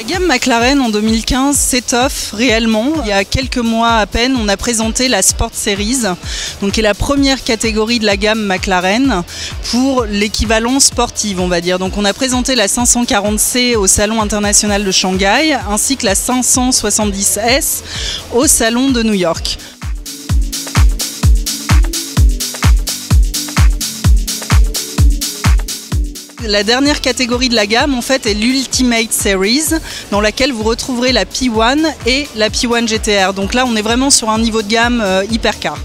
gamme McLaren en 2015 s'étoffe réellement. Il y a quelques mois à peine, on a présenté la Sport Series, donc qui est la première catégorie de la gamme McLaren pour l'équivalent sportive, on va dire. Donc on a présenté la 540C au Salon international de Shanghai ainsi que la 570S au Salon de New York. La dernière catégorie de la gamme en fait est l'Ultimate Series dans laquelle vous retrouverez la P1 et la P1 GTR. Donc là on est vraiment sur un niveau de gamme hypercar.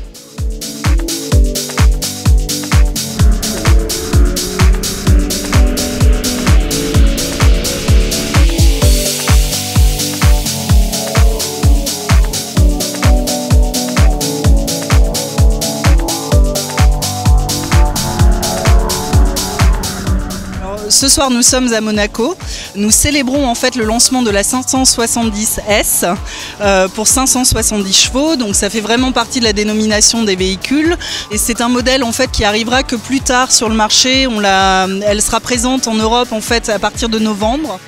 Ce soir, nous sommes à Monaco. Nous célébrons en fait le lancement de la 570S pour 570 chevaux. Donc ça fait vraiment partie de la dénomination des véhicules. Et c'est un modèle en fait qui arrivera que plus tard sur le marché. Elle sera présente en Europe en fait à partir de novembre.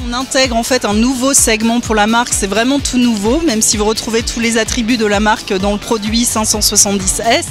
On intègre en fait un nouveau segment pour la marque, c'est vraiment tout nouveau, même si vous retrouvez tous les attributs de la marque dans le produit 570S.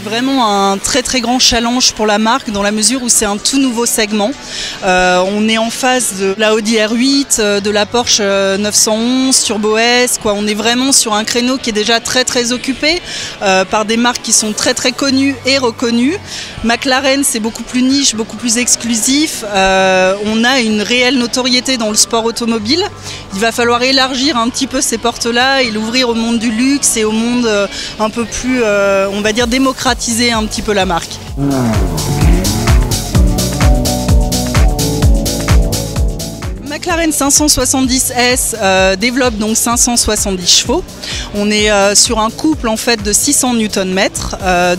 Vraiment un très grand challenge pour la marque dans la mesure où c'est un tout nouveau segment. On est en face de la Audi R8, de la Porsche 911, Turbo S, quoi. On est vraiment sur un créneau qui est déjà très occupé par des marques qui sont très connues et reconnues. McLaren c'est beaucoup plus niche, beaucoup plus exclusif. On a une réelle notoriété dans le sport automobile. Il va falloir élargir un petit peu ces portes-là et l'ouvrir au monde du luxe et au monde un peu plus, on va dire, démocratique un petit peu la marque. McLaren 570S développe donc 570 chevaux. On est sur un couple en fait de 600 Nm.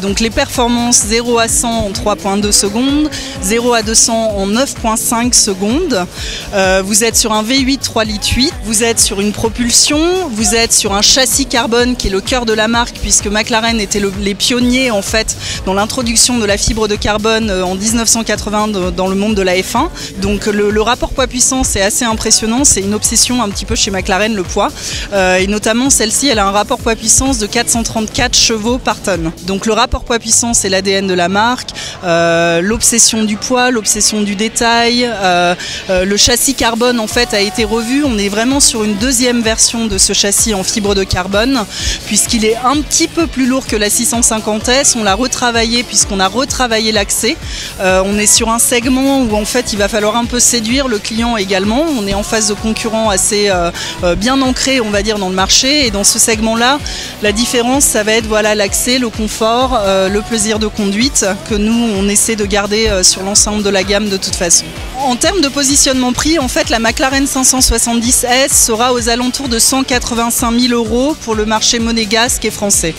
Donc les performances 0 à 100 en 3,2 secondes, 0 à 200 en 9,5 secondes. Vous êtes sur un V8 3,8 litres. Vous êtes sur une propulsion. Vous êtes sur un châssis carbone qui est le cœur de la marque puisque McLaren était les pionniers en fait dans l'introduction de la fibre de carbone en 1980 dans le monde de la F1. Donc le rapport poids-puissance est assez impressionnant, c'est une obsession un petit peu chez McLaren le poids et notamment celle-ci elle a un rapport poids-puissance de 434 chevaux par tonne. Donc le rapport poids-puissance c'est l'ADN de la marque, l'obsession du poids, l'obsession du détail, le châssis carbone en fait a été revu, on est vraiment sur une deuxième version de ce châssis en fibre de carbone puisqu'il est un petit peu plus lourd que la 650S, on l'a retravaillé puisqu'on a retravaillé l'accès, on est sur un segment où en fait il va falloir un peu séduire le client également. On est en face de concurrents assez bien ancrés, on va dire, dans le marché. Et dans ce segment-là, la différence, ça va être voilà, l'accès, le confort, le plaisir de conduite que nous, on essaie de garder sur l'ensemble de la gamme de toute façon. En termes de positionnement prix, en fait, la McLaren 570S sera aux alentours de 185 000 € pour le marché monégasque et français.